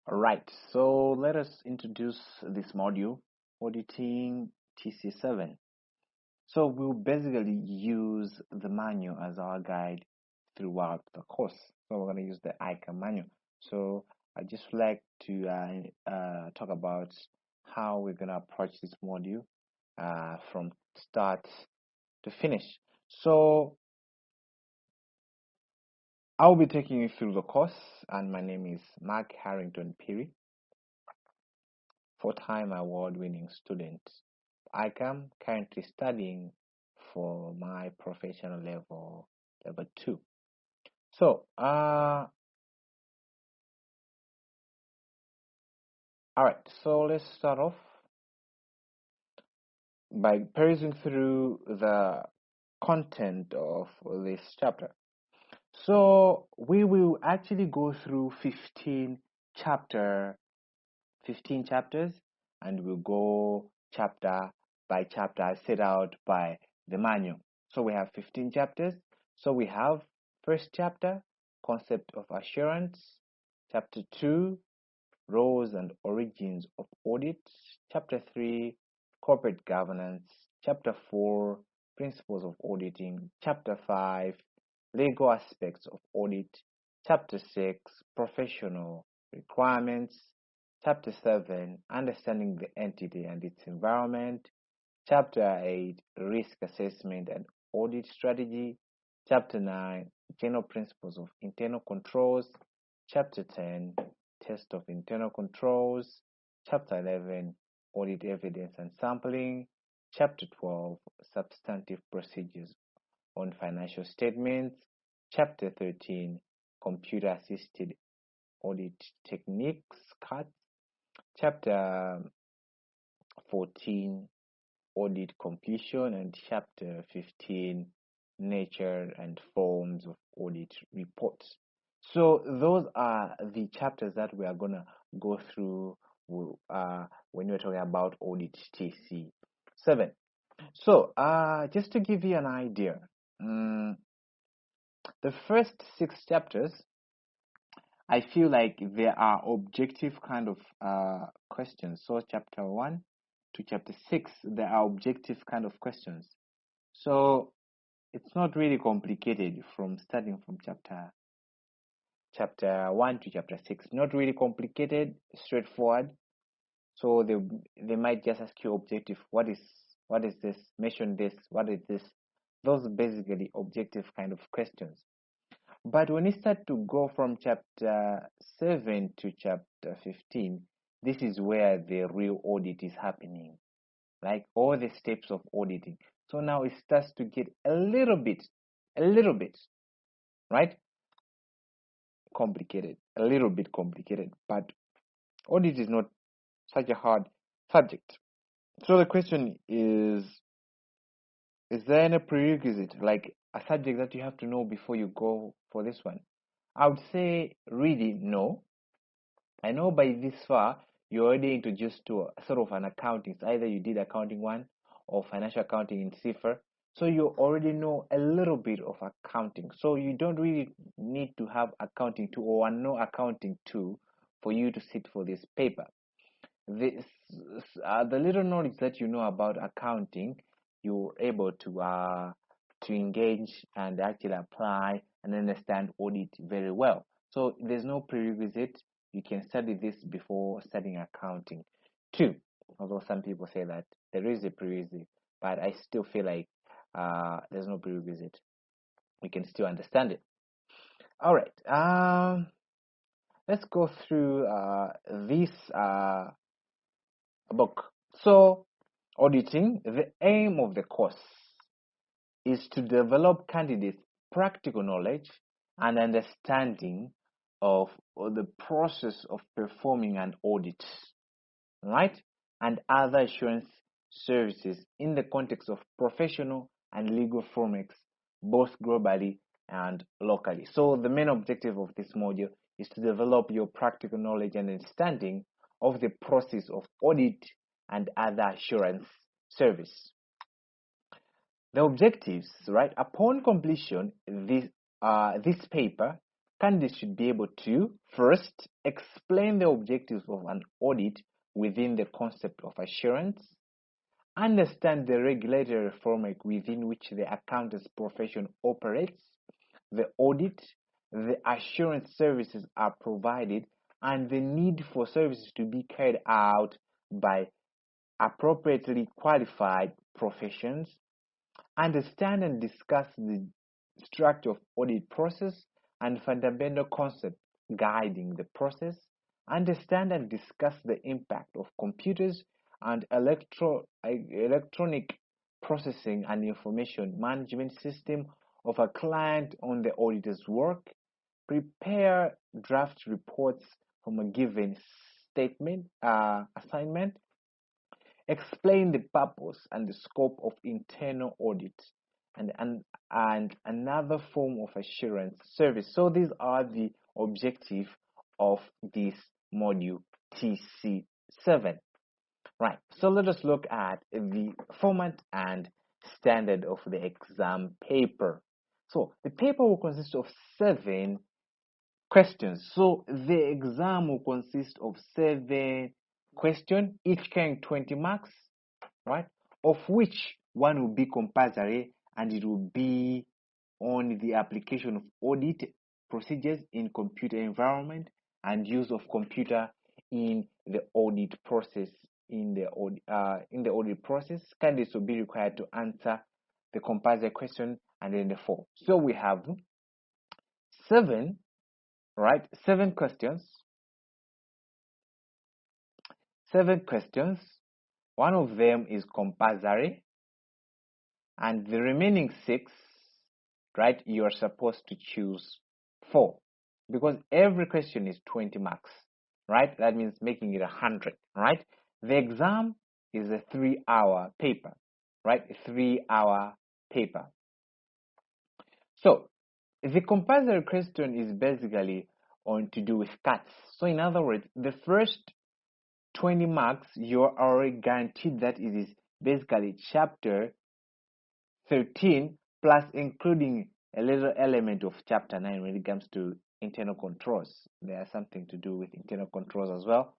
Alright, so let us introduce this module, Auditing TC7. So we'll basically use the manual as our guide throughout the course. So we're going to use the ICAM manual. So I just like to talk about how we're going to approach this module from start to finish. So I'll be taking you through the course, and my name is Mark Harrington Peary, four-time award-winning student. I am currently studying for my professional level 2. So, all right. So let's start off by perusing through the content of this chapter. So we will actually go through 15 chapters, and we'll go chapter by chapter as set out by the manual. So we have 15 chapters. So we have first chapter, concept of assurance, chapter 2, roles and origins of audit, chapter 3, corporate governance, chapter 4, principles of auditing, chapter 5, legal aspects of audit, chapter 6, professional requirements, chapter 7, understanding the entity and its environment, chapter 8, risk assessment and audit strategy, chapter 9, general principles of internal controls, chapter 10, test of internal controls, chapter 11, audit evidence and sampling, chapter 12, substantive procedures on financial statements, chapter 13, computer assisted audit techniques, CATs, chapter 14, audit completion, and chapter 15, nature and forms of audit reports. So those are the chapters that we are going to go through when we're talking about audit TC7. So just to give you an idea, the first 6 chapters, I feel like there are objective kind of questions. So chapter 1 to chapter 6, there are objective kind of questions. So it's not really complicated from starting from chapter 1 to chapter 6. Not really complicated, straightforward. So they might just ask you objective, what is this, mention this, what is this. Those are basically objective kind of questions. But when you start to go from chapter 7 to chapter 15, this is where the real audit is happening, like all the steps of auditing. So now it starts to get a little bit, right? Complicated, a little bit complicated, but audit is not such a hard subject. So the question is there any prerequisite, like a subject that you have to know before you go for this one? I would say really no. I know by this far you're already introduced to sort of an accounting. So either you did accounting 1 or financial accounting in CIFR. So you already know a little bit of accounting. So you don't really need to have accounting 2 or no accounting 2 for you to sit for this paper. The little knowledge that you know about accounting, you're able to engage and actually apply and understand audit very well. So there's no prerequisite. You can study this before studying accounting 2. Although some people say that there is a prerequisite, but I still feel like there's no prerequisite. You can still understand it. All right. Let's go through this book. So, auditing, the aim of the course is to develop candidates' practical knowledge and understanding of the process of performing an audit, right? And other assurance services in the context of professional and legal frameworks, both globally and locally. So the main objective of this module is to develop your practical knowledge and understanding of the process of audit and other assurance service. The objectives, right? Upon completion, this paper, candidates should be able to first explain the objectives of an audit within the concept of assurance, understand the regulatory framework within which the accountant's profession operates, the audit, the assurance services are provided, and the need for services to be carried out by appropriately qualified professions, understand and discuss the structure of audit process and fundamental concepts guiding the process, understand and discuss the impact of computers and electronic processing and information management system of a client on the auditor's work, prepare draft reports from a given statement assignment, explain the purpose and the scope of internal audit and another form of assurance service. So these are the objective of this module TC7. Right, so let us look at the format and standard of the exam paper. So the paper will consist of 7 questions. So the exam will consist of 7 questions, each carrying 20 marks, right? Of which one will be compulsory, and it will be on the application of audit procedures in computer environment and use of computer in the audit process. In the audit process, candidates will be required to answer the compulsory question and then the 4. So we have 7, right? 7 questions. 7 questions. One of them is compulsory, and the remaining 6, right, you are supposed to choose 4, because every question is 20 marks, right? That means making it 100, right? The exam is a 3-hour paper, right? A 3-hour paper. So the compulsory question is basically on to do with cuts. So in other words, the first 20 marks, you're already guaranteed that it is basically chapter 13 plus including a little element of chapter 9 when it comes to internal controls. There are something to do with internal controls as well.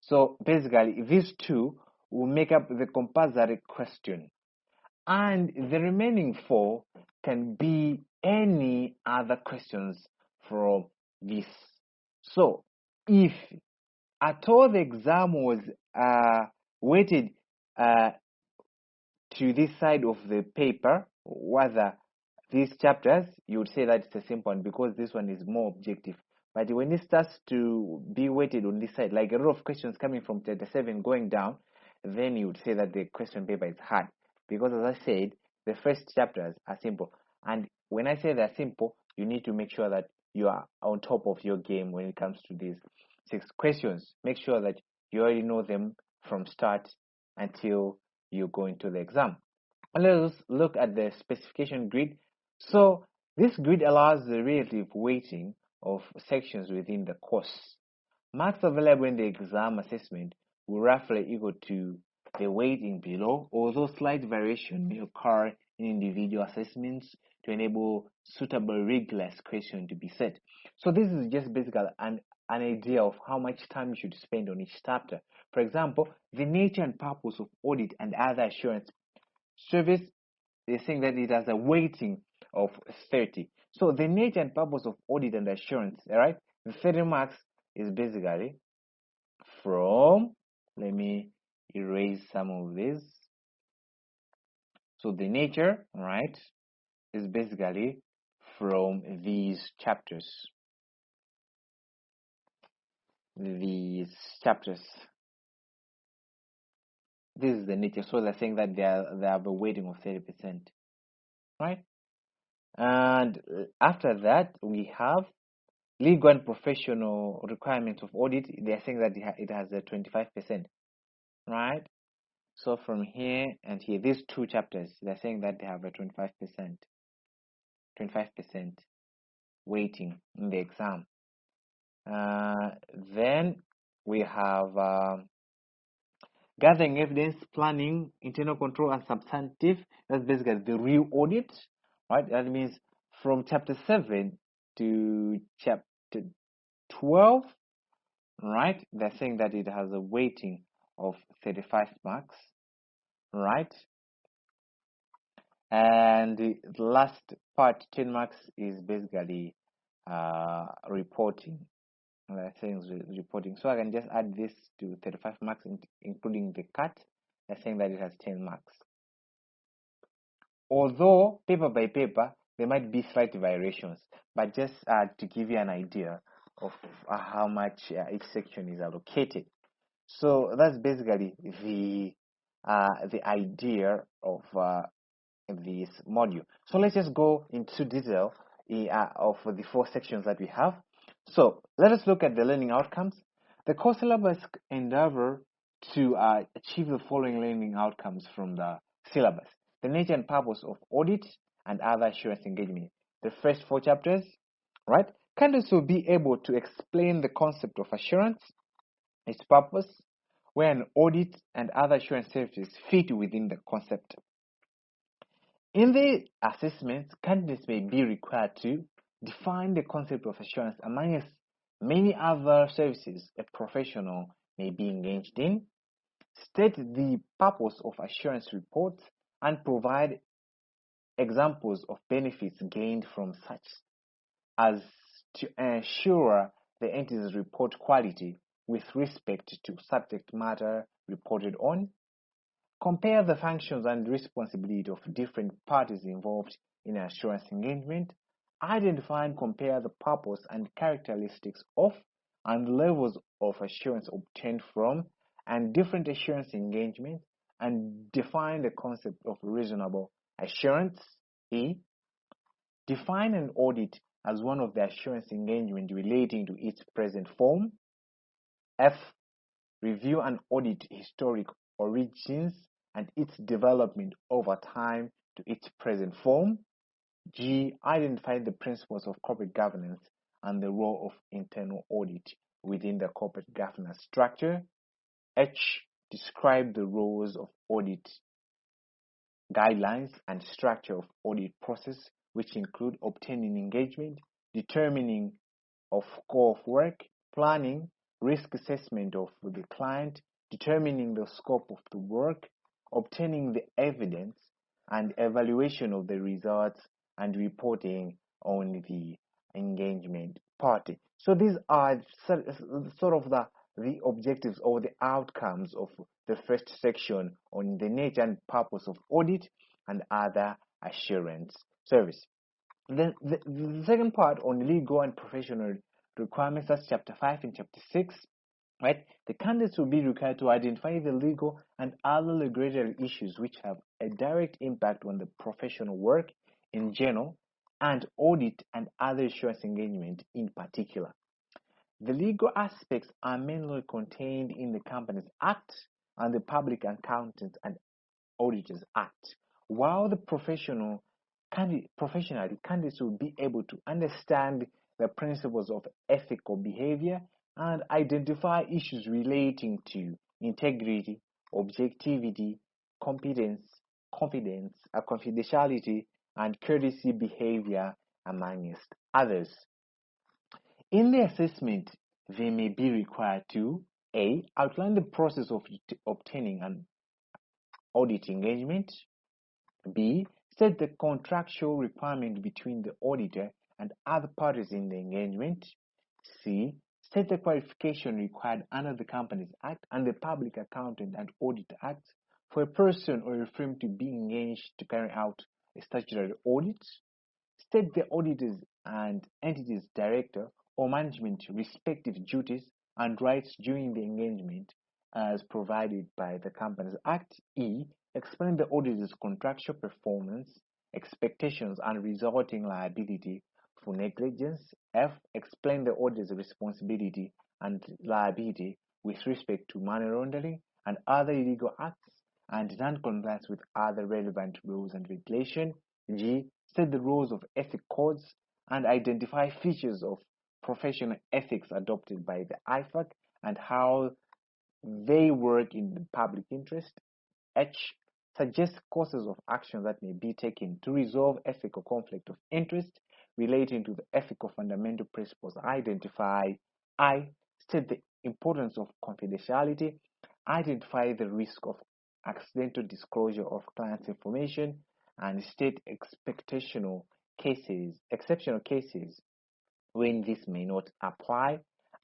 So basically these 2 will make up the compulsory question, and the remaining 4 can be any other questions from this. So if at all the exam was weighted to this side of the paper, whether these chapters, you would say that it's a simple one because this one is more objective. But when it starts to be weighted on this side, like a lot of questions coming from chapter 7 going down, then you would say that the question paper is hard. Because as I said, the first chapters are simple. And when I say they're simple, you need to make sure that you are on top of your game when it comes to these 6 questions. Make sure that you already know them from start until you go into the exam. And let's look at the specification grid. So this grid allows the relative weighting of sections within the course. Marks available in the exam assessment will roughly equal to the weighting below, although slight variation may occur in individual assessments to enable suitable rigorous question to be set. So this is just basically an idea of how much time you should spend on each chapter. For example, the nature and purpose of audit and other assurance service is saying that it has a weighting of 30. So the nature and purpose of audit and assurance, all right, the 30 marks is basically from, let me erase some of this. So the nature, right, is basically from these chapters. These chapters. This is the nature. So they're saying that they have a weighting of 30%, right? And after that, we have legal and professional requirements of audit. They're saying that it has a 25%, right? So from here and here, these 2 chapters, they're saying that they have a 25% weighting in the exam. Then we have gathering evidence, planning, internal control, and substantive. That's basically the real audit, right? That means from chapter 7, to chapter 12, right? They're saying that it has a weighting of 35 marks, right? And the last part, 10 marks, is basically reporting. Things reporting. So I can just add this to 35 marks, including the cut. They're saying that it has 10 marks. Although paper by paper, there might be slight variations, but just to give you an idea of how much each section is allocated. So that's basically the idea of this module. So let's just go into detail of the 4 sections that we have. So let us look at the learning outcomes. The core syllabus endeavor to achieve the following learning outcomes from the syllabus: the nature and purpose of audit and other assurance engagement. The first 4 chapters, right? Candidates will be able to explain the concept of assurance, its purpose, where an audit and other assurance services fit within the concept. In the assessments, candidates may be required to define the concept of assurance among many other services a professional may be engaged in, state the purpose of assurance reports, and provide examples of benefits gained from such as to ensure the entity's report quality with respect to subject matter reported on. Compare the functions and responsibility of different parties involved in assurance engagement. Identify and compare the purpose and characteristics of and levels of assurance obtained from and different assurance engagements, and define the concept of reasonable assurance. E. Define an audit as one of the assurance engagement relating to its present form. F. Review and audit historic origins and its development over time to its present form. G. Identify the principles of corporate governance and the role of internal audit within the corporate governance structure. H. Describe the roles of audit guidelines and structure of audit process, which include obtaining engagement, determining of scope of work, planning, risk assessment of the client, determining the scope of the work, obtaining the evidence, and evaluation of the results, and reporting on the engagement party. So these are sort of the objectives or the outcomes of the first section on the nature and purpose of audit and other assurance service. Then the second part on legal and professional requirements, that's chapter 5 and chapter 6, right? The candidates will be required to identify the legal and other regulatory issues which have a direct impact on the professional work in general and audit and other assurance engagement in particular. The legal aspects are mainly contained in the Companies Act and the Public Accountants and Auditors Act, while the professionally, candidates will be able to understand the principles of ethical behavior and identify issues relating to integrity, objectivity, competence, confidence, confidentiality, and courtesy behavior, amongst others. In the assessment, they may be required to A. Outline the process of obtaining an audit engagement. B. Set the contractual requirement between the auditor and other parties in the engagement. C. Set the qualification required under the Companies Act and the Public Accountant and Audit Act for a person or a firm to be engaged to carry out a statutory audit. State the auditor's and entity's director or management respective duties and rights during the engagement as provided by the Companies Act. E. Explain the auditor's contractual performance, expectations, and resulting liability for negligence. F. Explain the auditor's responsibility and liability with respect to money laundering and other illegal acts and non-compliance with other relevant rules and regulations. G. Set the rules of ethic codes and identify features of professional ethics adopted by the IFAC and how they work in the public interest. H. Suggest courses of action that may be taken to resolve ethical conflict of interest relating to the ethical fundamental principles. State the importance of confidentiality, identify the risk of accidental disclosure of clients' information, and state exceptional cases when this may not apply,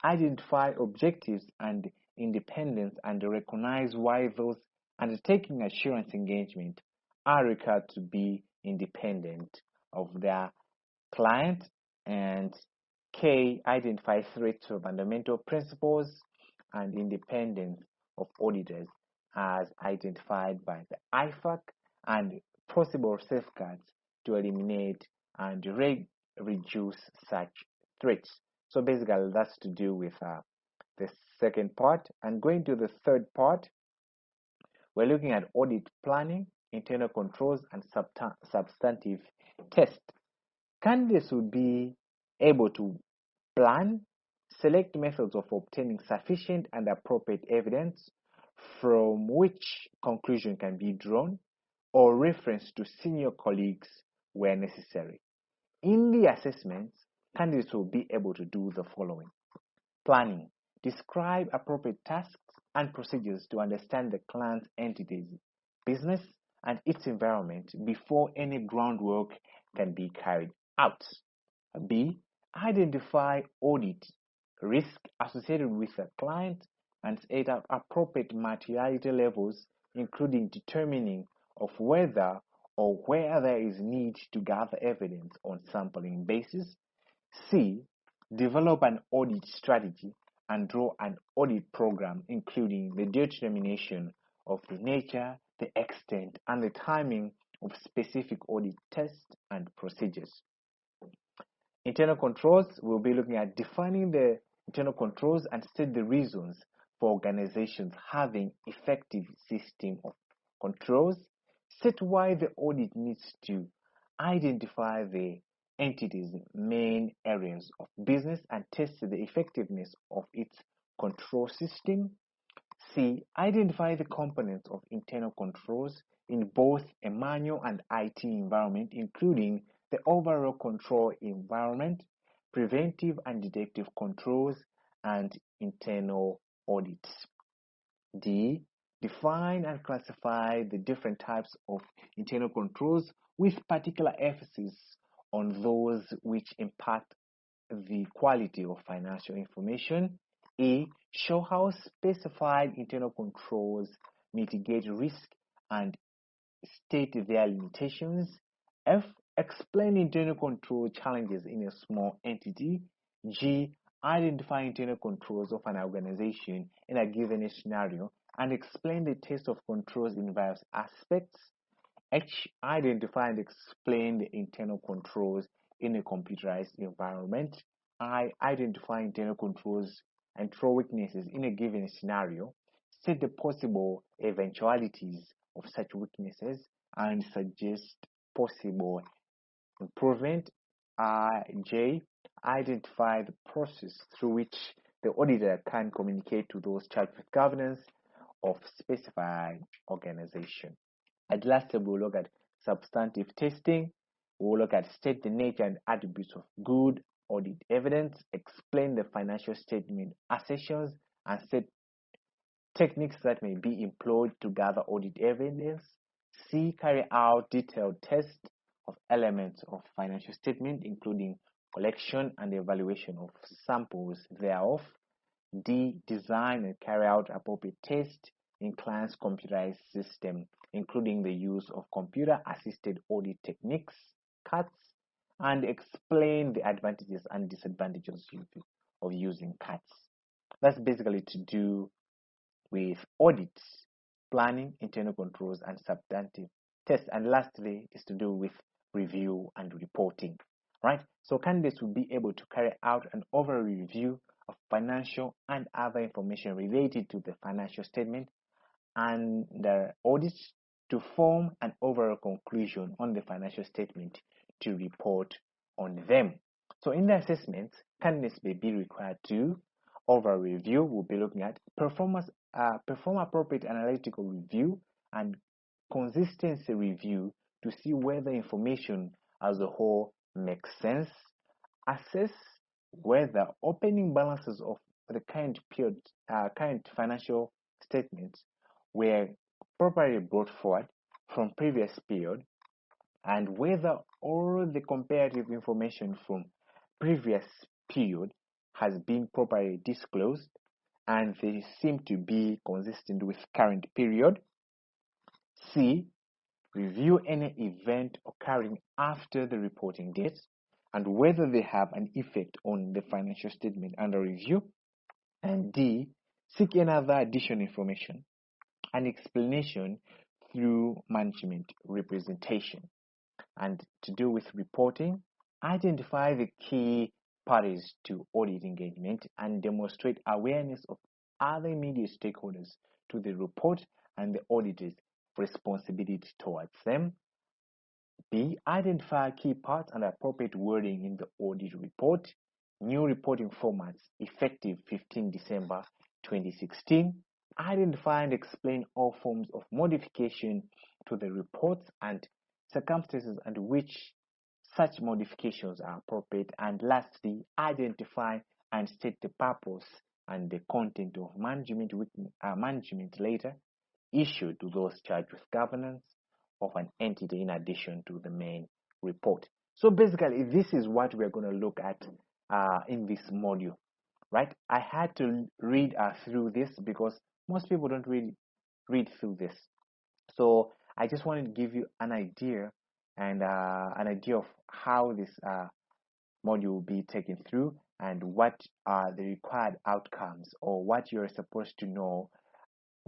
identify objectives and independence, and recognize why those undertaking assurance engagement are required to be independent of their client. And K, identify threats to fundamental principles and independence of auditors as identified by the IFAC, and possible safeguards to eliminate and reduce such threats. So basically, that's to do with the second part. And going to the third part, we're looking at audit planning, internal controls, and substantive tests. Candidates will be able to plan, select methods of obtaining sufficient and appropriate evidence from which conclusion can be drawn, or reference to senior colleagues where necessary. In the assessments, candidates will be able to do the following. Planning. Describe appropriate tasks and procedures to understand the client's entity's business and its environment before any groundwork can be carried out. B. Identify audit risk associated with the client and set up appropriate materiality levels, including determining of whether or where there is need to gather evidence on sampling basis. C. Develop an audit strategy and draw an audit program, including the determination of the nature, the extent, and the timing of specific audit tests and procedures. Internal controls, we'll be looking at defining the internal controls and state the reasons for organizations having effective system of controls. Set why the audit needs to identify the entity's main areas of business and test the effectiveness of its control system. C. Identify the components of internal controls in both a manual and IT environment, including the overall control environment, preventive and detective controls, and internal audits. D. Define and classify the different types of internal controls with particular emphasis on those which impact the quality of financial information. E. Show how specified internal controls mitigate risk and state their limitations. F. Explain internal control challenges in a small entity. G. Identify internal controls of an organization in a given scenario and explain the test of controls in various aspects. H. Identify and explain the internal controls in a computerized environment. I. Identify internal controls and throw weaknesses in a given scenario. State the possible eventualities of such weaknesses and suggest possible improvement. J. Identify the process through which the auditor can communicate to those charged with governance of specified organization. And lastly, we'll look at substantive testing. We'll look at state the nature and attributes of good audit evidence, explain the financial statement assertions, and state techniques that may be employed to gather audit evidence. C. Carry out detailed tests of elements of financial statement, including collection and evaluation of samples thereof. D. Design and carry out appropriate tests in client's computerized system, including the use of computer-assisted audit techniques, CATs, and explain the advantages and disadvantages of using CATs. That's basically to do with audits, planning, internal controls, and substantive tests. And lastly is to do with review and reporting, right? So candidates will be able to carry out an overall review of financial and other information related to the financial statement and the audits to form an overall conclusion on the financial statement to report on them. So in the assessments, candidates may be required to overall review. We'll be looking at perform appropriate analytical review and consistency review to see whether information as a whole Makes sense. Assess whether opening balances of the current period, current financial statements were properly brought forward from previous period, and whether all the comparative information from previous period has been properly disclosed and they seem to be consistent with current period. C. Review any event occurring after the reporting date and whether they have an effect on the financial statement under review. And D. Seek another additional information, an explanation through management representation. And to do with reporting, identify the key parties to audit engagement and demonstrate awareness of other immediate stakeholders to the report and the auditor's responsibility towards them. B. Identify key parts and appropriate wording in the audit report. New reporting formats effective 15 December 2016. Identify and explain all forms of modification to the reports and circumstances under which such modifications are appropriate. And lastly, identify and state the purpose and the content of management letter issued to those charged with governance of an entity in addition to the main report. So basically, this is what we're going to look at in this module, right? I had to read through this because most people don't really read through this. So I just wanted to give you an idea and an idea of how this module will be taken through and what are the required outcomes or what you're supposed to know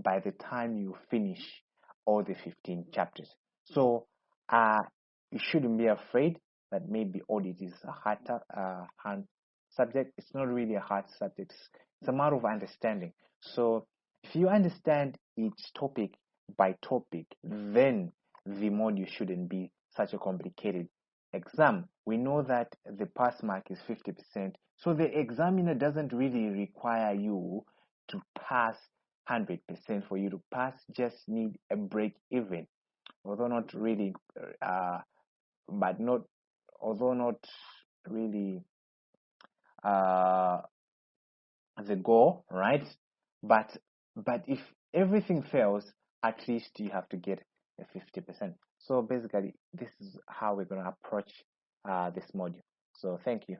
by the time you finish all the 15 chapters. So you shouldn't be afraid that maybe audit is a hard subject. It's not really a hard subject. It's a matter of understanding. So if you understand each topic by topic, then the module shouldn't be such a complicated exam. We know that the pass mark is 50%. So the examiner doesn't really require you to pass 100% for you to pass, just need a break even, although not really but not although not really the goal, right? But if everything fails, at least you have to get a 50%. So basically this is how we're going to approach this module. So thank you.